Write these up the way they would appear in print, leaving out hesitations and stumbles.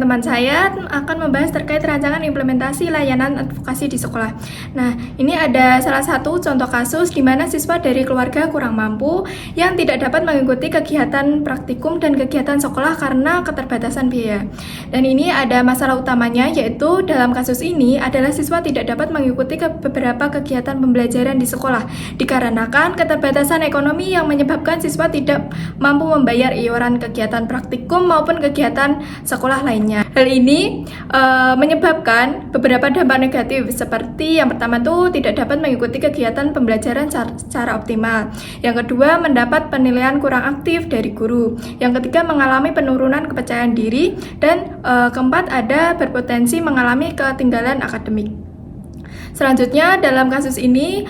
teman-teman saya akan membahas terkait rancangan implementasi layanan advokasi di sekolah. Nah, ini ada salah satu contoh kasus di mana siswa dari keluarga kurang mampu yang tidak dapat mengikuti kegiatan praktikum dan kegiatan sekolah karena keterbatasan biaya. Dan ini ada masalah utamanya, yaitu dalam kasus ini adalah siswa tidak dapat mengikuti beberapa kegiatan pembelajaran di sekolah dikarenakan keterbatasan ekonomi yang menyebabkan siswa tidak mampu membayar iuran kegiatan praktikum maupun kegiatan sekolah lainnya. Hal ini menyebabkan beberapa dampak negatif, seperti yang pertama itu tidak dapat mengikuti kegiatan pembelajaran secara optimal. Yang kedua, mendapat penilaian kurang aktif dari guru. Yang ketiga, mengalami penurunan kepercayaan diri. Dan keempat, ada berpotensi mengalami ketinggalan akademik. Selanjutnya dalam kasus ini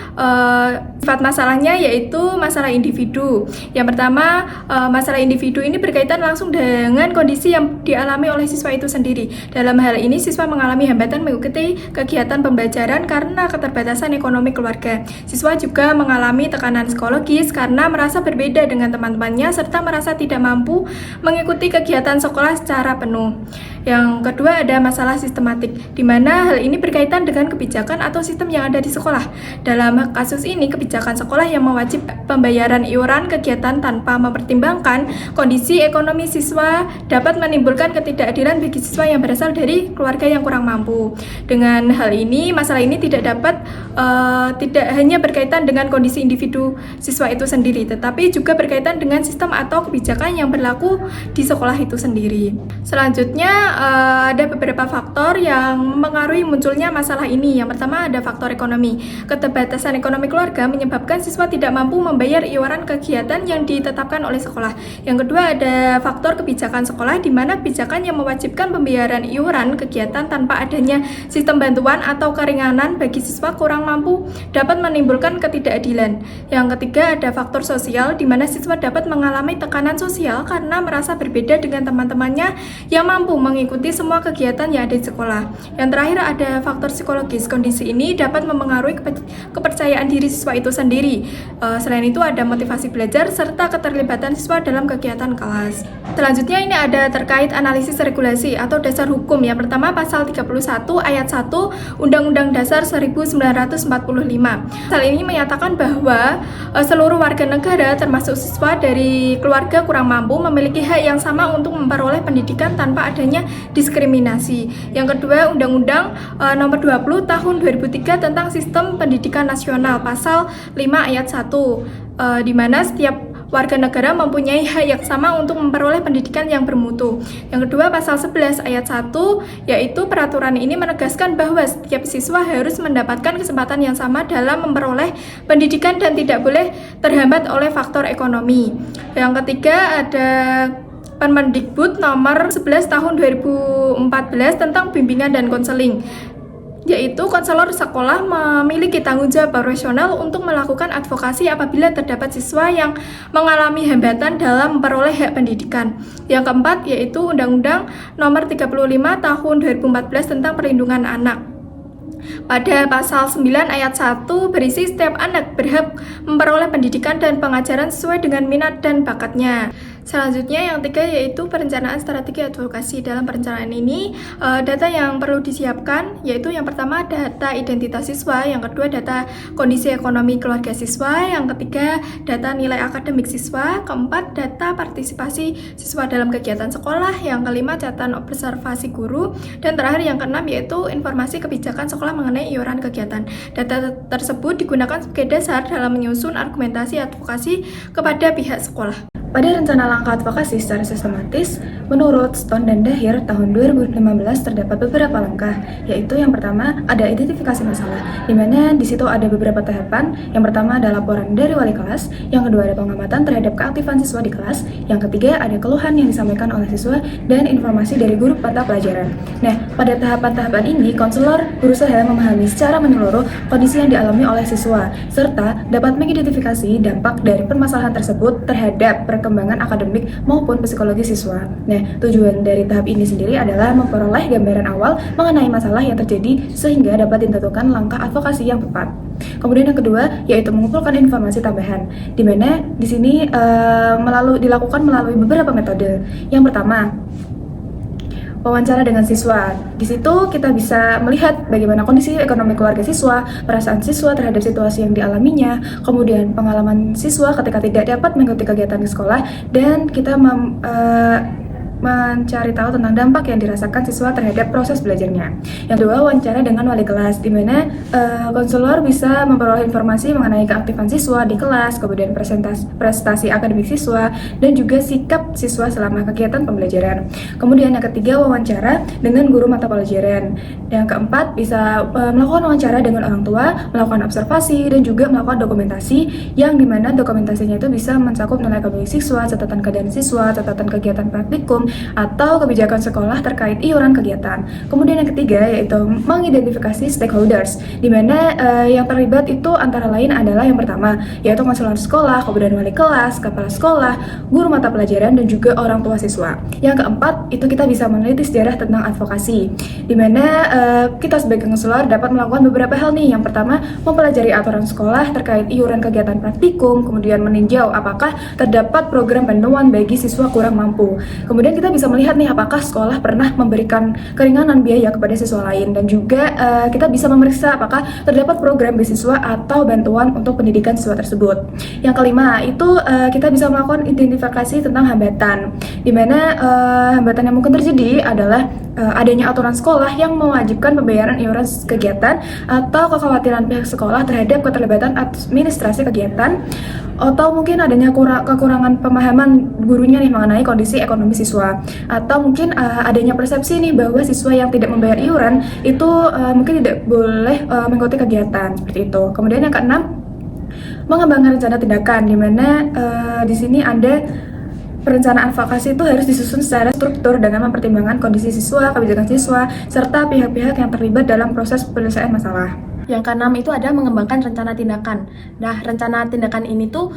sifat masalahnya yaitu masalah individu. Yang pertama, masalah individu ini berkaitan langsung dengan kondisi yang dialami oleh siswa itu sendiri. Dalam hal ini siswa mengalami hambatan mengikuti kegiatan pembelajaran karena keterbatasan ekonomi keluarga. Siswa juga mengalami tekanan psikologis karena merasa berbeda dengan teman-temannya serta merasa tidak mampu mengikuti kegiatan sekolah secara penuh. Yang kedua, ada masalah sistematik, di mana hal ini berkaitan dengan kebijakan atau sistem yang ada di sekolah. Dalam kasus ini, kebijakan sekolah yang mewajibkan pembayaran iuran kegiatan tanpa mempertimbangkan kondisi ekonomi siswa dapat menimbulkan ketidakadilan bagi siswa yang berasal dari keluarga yang kurang mampu. Dengan hal ini, masalah ini tidak hanya berkaitan dengan kondisi individu siswa itu sendiri, tetapi juga berkaitan dengan sistem atau kebijakan yang berlaku di sekolah itu sendiri. Selanjutnya, ada beberapa faktor yang mengaruhi munculnya masalah ini. Yang pertama, ada faktor ekonomi. Keterbatasan ekonomi keluarga menyebabkan siswa tidak mampu membayar iuran kegiatan yang ditetapkan oleh sekolah. Yang kedua, ada faktor kebijakan sekolah, di mana kebijakan yang mewajibkan pembayaran iuran kegiatan tanpa adanya sistem bantuan atau keringanan bagi siswa kurang mampu dapat menimbulkan ketidakadilan. Yang ketiga, ada faktor sosial, di mana siswa dapat mengalami tekanan sosial karena merasa berbeda dengan teman-temannya yang mampu mengikuti semua kegiatan yang ada di sekolah. Yang terakhir, ada faktor psikologis. Kondisi ini dapat memengaruhi kepercayaan diri siswa itu sendiri. Selain itu, ada motivasi belajar serta keterlibatan siswa dalam kegiatan kelas. Selanjutnya, ini ada terkait analisis regulasi atau dasar hukum. Yang pertama, pasal 31 ayat 1 Undang-Undang Dasar 1945. Pasal ini menyatakan bahwa seluruh warga negara termasuk siswa dari keluarga kurang mampu memiliki hak yang sama untuk memperoleh pendidikan tanpa adanya diskriminasi. Yang kedua, Undang-Undang Nomor 20 Tahun 2003 tentang Sistem Pendidikan Nasional, pasal 5 ayat 1, di mana setiap warga negara mempunyai hak yang sama untuk memperoleh pendidikan yang bermutu. Yang kedua, pasal 11 ayat 1, yaitu peraturan ini menegaskan bahwa setiap siswa harus mendapatkan kesempatan yang sama dalam memperoleh pendidikan dan tidak boleh terhambat oleh faktor ekonomi. Yang ketiga, ada Permendikbud nomor 11 tahun 2014 tentang bimbingan dan konseling, yaitu konselor sekolah memiliki tanggung jawab profesional untuk melakukan advokasi apabila terdapat siswa yang mengalami hambatan dalam memperoleh hak pendidikan. Yang keempat, yaitu Undang-Undang Nomor 35 Tahun 2014 tentang Perlindungan Anak. Pada pasal 9 ayat 1 berisi setiap anak berhak memperoleh pendidikan dan pengajaran sesuai dengan minat dan bakatnya. Selanjutnya, yang ketiga, yaitu perencanaan strategi advokasi. Dalam perencanaan ini, data yang perlu disiapkan yaitu yang pertama data identitas siswa, yang kedua data kondisi ekonomi keluarga siswa, yang ketiga data nilai akademik siswa, keempat data partisipasi siswa dalam kegiatan sekolah, yang kelima catatan observasi guru, dan terakhir yang keenam yaitu informasi kebijakan sekolah mengenai iuran kegiatan. Data tersebut digunakan sebagai dasar dalam menyusun argumentasi advokasi kepada pihak sekolah. Pada rencana langkah advokasi secara sistematis, menurut Stone dan Dahir tahun 2015 terdapat beberapa langkah, yaitu yang pertama ada identifikasi masalah, di mana di situ ada beberapa tahapan. Yang pertama ada laporan dari wali kelas, yang kedua ada pengamatan terhadap keaktifan siswa di kelas, yang ketiga ada keluhan yang disampaikan oleh siswa dan informasi dari guru mata pelajaran. Nah, pada tahapan-tahapan ini, konselor berusaha memahami secara menyeluruh kondisi yang dialami oleh siswa, serta dapat mengidentifikasi dampak dari permasalahan tersebut terhadap perkembangan akademik maupun psikologi siswa. Nah, tujuan dari tahap ini sendiri adalah memperoleh gambaran awal mengenai masalah yang terjadi sehingga dapat ditentukan langkah advokasi yang tepat. Kemudian yang kedua yaitu mengumpulkan informasi tambahan, di mana di sini dilakukan melalui beberapa metode. Yang pertama, wawancara dengan siswa. Di situ kita bisa melihat bagaimana kondisi ekonomi keluarga siswa, perasaan siswa terhadap situasi yang dialaminya, kemudian pengalaman siswa ketika tidak dapat mengikuti kegiatan di sekolah, dan kita mencari tahu tentang dampak yang dirasakan siswa terhadap proses belajarnya. Yang kedua, wawancara dengan wali kelas, di mana konselor bisa memperoleh informasi mengenai keaktifan siswa di kelas, kemudian prestasi akademik siswa, dan juga sikap siswa selama kegiatan pembelajaran. Kemudian yang ketiga, wawancara dengan guru mata pelajaran. Yang keempat, bisa melakukan wawancara dengan orang tua, melakukan observasi, dan juga melakukan dokumentasi, yang dimana dokumentasinya itu bisa mencakup nilai akademik siswa, catatan keadaan siswa, catatan kegiatan praktikum, atau kebijakan sekolah terkait iuran kegiatan. Kemudian yang ketiga yaitu mengidentifikasi stakeholders, di mana yang terlibat itu antara lain adalah yang pertama yaitu konselor sekolah, kemudian wali kelas, kepala sekolah, guru mata pelajaran, dan juga orang tua siswa. Yang keempat itu kita bisa meneliti sejarah tentang advokasi, di mana kita sebagai konselor dapat melakukan beberapa hal nih. Yang pertama, mempelajari aturan sekolah terkait iuran kegiatan praktikum, kemudian meninjau apakah terdapat program bantuan bagi siswa kurang mampu. Kemudian kita bisa melihat nih apakah sekolah pernah memberikan keringanan biaya kepada siswa lain, dan juga kita bisa memeriksa apakah terdapat program beasiswa atau bantuan untuk pendidikan siswa tersebut. Yang kelima itu kita bisa melakukan identifikasi tentang hambatan, di mana hambatan yang mungkin terjadi adalah adanya aturan sekolah yang mewajibkan pembayaran iuran kegiatan, atau kekhawatiran pihak sekolah terhadap keterlibatan administrasi kegiatan, atau mungkin adanya kekurangan pemahaman gurunya nih mengenai kondisi ekonomi siswa, atau mungkin adanya persepsi nih bahwa siswa yang tidak membayar iuran itu mungkin tidak boleh mengikuti kegiatan seperti itu. Kemudian yang keenam, mengembangkan rencana tindakan, di mana di sini ada perencanaan advokasi itu harus disusun secara struktur dengan mempertimbangkan kondisi siswa, kebijakan siswa, serta pihak-pihak yang terlibat dalam proses penyelesaian masalah. Yang keenam itu ada mengembangkan rencana tindakan. Nah, rencana tindakan ini tuh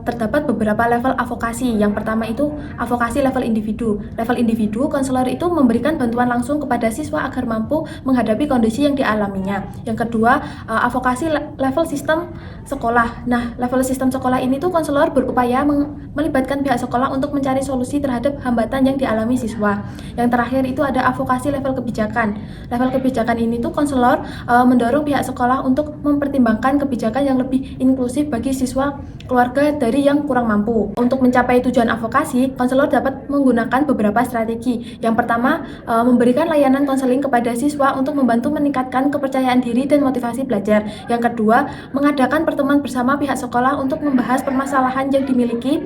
terdapat beberapa level advokasi. Yang pertama itu advokasi level individu. Level individu, konselor itu memberikan bantuan langsung kepada siswa agar mampu menghadapi kondisi yang dialaminya. Yang kedua, advokasi level sistem sekolah. Nah, level sistem sekolah ini tuh konselor berupaya melibatkan pihak sekolah untuk mencari solusi terhadap hambatan yang dialami siswa. Yang terakhir itu ada advokasi level kebijakan. Level kebijakan ini tuh konselor mendorong pihak sekolah untuk mempertimbangkan kebijakan yang lebih inklusif bagi siswa keluarga dari yang kurang mampu. Untuk mencapai tujuan advokasi, konselor dapat menggunakan beberapa strategi. Yang pertama, memberikan layanan konseling kepada siswa untuk membantu meningkatkan kepercayaan diri dan motivasi belajar. Yang kedua, mengadakan pertemuan bersama pihak sekolah untuk membahas permasalahan yang dimiliki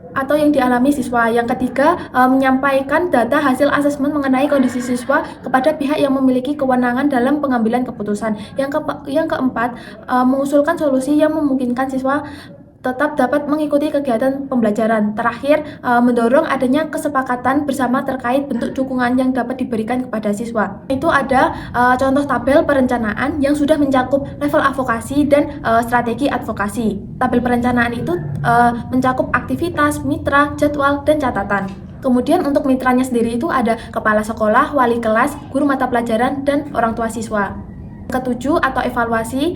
atau yang dialami siswa. Yang ketiga, menyampaikan data hasil asesmen mengenai kondisi siswa kepada pihak yang memiliki kewenangan dalam pengambilan keputusan. Yang keempat, mengusulkan solusi yang memungkinkan siswa tetap dapat mengikuti kegiatan pembelajaran. Terakhir, mendorong adanya kesepakatan bersama terkait bentuk dukungan yang dapat diberikan kepada siswa. Itu ada contoh tabel perencanaan yang sudah mencakup level advokasi dan strategi advokasi. Tabel perencanaan itu mencakup aktivitas, mitra, jadwal, dan catatan. Kemudian untuk mitranya sendiri itu ada kepala sekolah, wali kelas, guru mata pelajaran, dan orang tua siswa. Ketujuh atau evaluasi.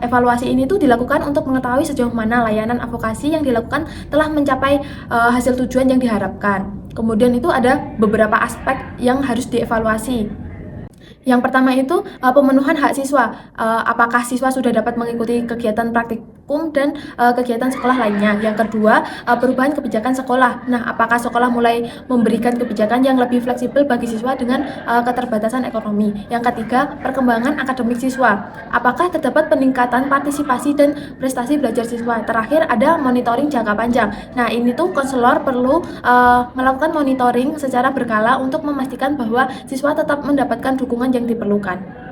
Evaluasi ini tuh dilakukan untuk mengetahui sejauh mana layanan advokasi yang dilakukan telah mencapai hasil tujuan yang diharapkan. Kemudian itu ada beberapa aspek yang harus dievaluasi. Yang pertama itu pemenuhan hak siswa. Apakah siswa sudah dapat mengikuti kegiatan praktikum dan kegiatan sekolah lainnya. Yang kedua, perubahan kebijakan sekolah. Nah, apakah sekolah mulai memberikan kebijakan yang lebih fleksibel bagi siswa dengan keterbatasan ekonomi. Yang ketiga, perkembangan akademik siswa. Apakah terdapat peningkatan partisipasi dan prestasi belajar siswa. Terakhir, ada monitoring jangka panjang. Nah, ini tuh konselor perlu melakukan monitoring secara berkala untuk memastikan bahwa siswa tetap mendapatkan dukungan yang diperlukan.